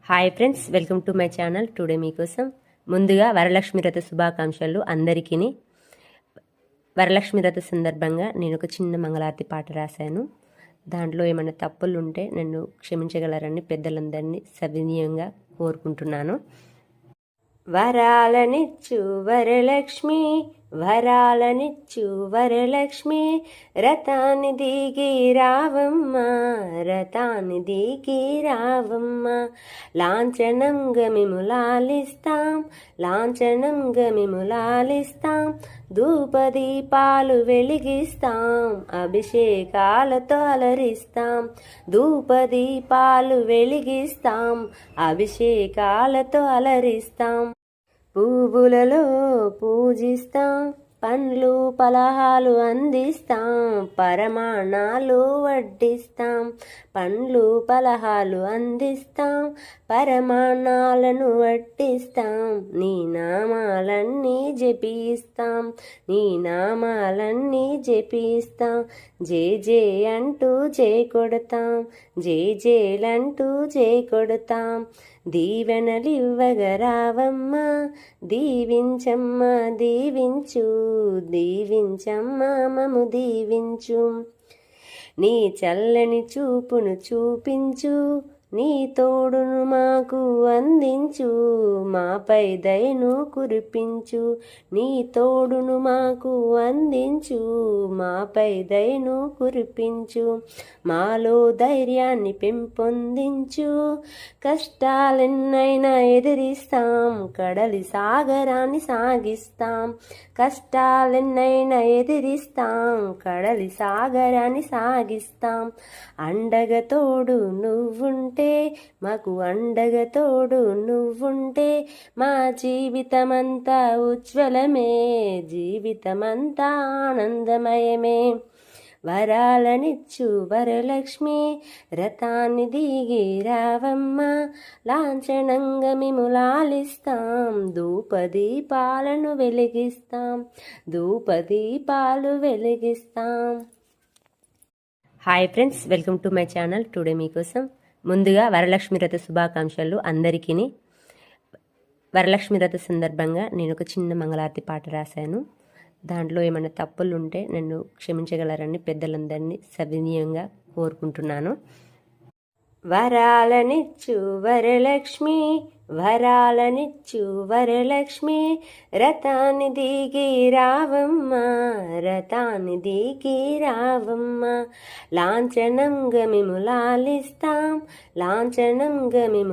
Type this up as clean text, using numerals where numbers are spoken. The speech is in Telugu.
Hi friends, welcome to my channel. Today మీకోసం ముందుగా వరలక్ష్మి వ్రత శుభాకాంక్షలు అందరికీ. వరలక్ష్మి వ్రత సందర్భంగా నేను ఒక చిన్న మంగళారతి పాట రాశాను. దాంట్లో ఏమైనా తప్పులు ఉంటే నన్ను క్షమించగలరని పెద్దలందరినీ సవినీయంగా కోరుకుంటున్నాను. వరాలనిచ్చు వరలక్ష్మి, వరాలనిచ్చు వరలక్ష్మి, రథాన్ని దిగి రావమ్మ, రథాన్ని దిగి రావమ్మ. లాంఛనంగా మిములాలిస్తాం, లాంఛనంగా మిములాలిస్తాం, ధూపదీపాలు వెలిగిస్తాం, అభిషేకాలతో అలరిస్తాం. ధూపదీపాలు వెలిగిస్తాం, అభిషేకాలతో అలరిస్తాం. పువ్వులలో పూజిస్తాం, పండ్లు పలహాలు అందిస్తాం, పరమాణాలు వడ్డిస్తాం. పండ్లు పలహాలు అందిస్తాం, పరమాణాలను వడ్డిస్తాం. నీ నామాలన్నీ జపిస్తాం, నీ నామాలన్నీ జపిస్తాం. జే జే అంటూ జై కొడతాం, జే జేలంటూ జై కొడతాం. దీవెనలివ్వగరావమ్మ, దీవించమ్మ దీవించు, దీవించమ్మ మము దీవించు. నీ చల్లని చూపును చూపించు, నీ తోడును మాకు అందించు, మాపై దయను కురిపించు. నీ తోడును మాకు అందించు, మాపై దయను కురిపించు. మాలో ధైర్యాన్ని పెంపొందించు, కష్టాలెన్నైనా ఎదిరిస్తాం, కడలి సాగరాన్ని సాగిస్తాం. కష్టాలెన్నైనా ఎదిరిస్తాం, కడలి సాగరాన్ని సాగిస్తాం. అండగా తోడు నువ్వుంటే, మాకు అండగా తోడు నువ్వుంటే, మా జీవితమంతా ఉజ్వలమే, జీవితమంతా ఆనందమయమే. వరాలనిచ్చు వరలక్ష్మి, రథాన్ని దిగి రావమ్మ, లాంఛనంగా మిములాలిస్తాం, ధూపదీపాలను వెలిగిస్తాం, ధూపదీపాలు వెలిగిస్తాం. Hi friends, welcome to my channel. Today మీకోసం ముందుగా వరలక్ష్మి వ్రత శుభాకాంక్షలు అందరికీ. వరలక్ష్మి వ్రత సందర్భంగా నేను ఒక చిన్న మంగళారతి పాట రాశాను. దాంట్లో ఏమైనా తప్పులు ఉంటే నన్ను క్షమించగలరని పెద్దలందరినీ సవినీయంగా కోరుకుంటున్నాను. వరాలనిచ్చు వరలక్ష్మి, వరాలనిచ్చు వరలక్ష్మి, రథాన్ని దిగి రావమ్మ, రథాన్ని దిగి రావమ్మ. లాంఛనంగా మిములాలిస్తాం, లాంఛనంగా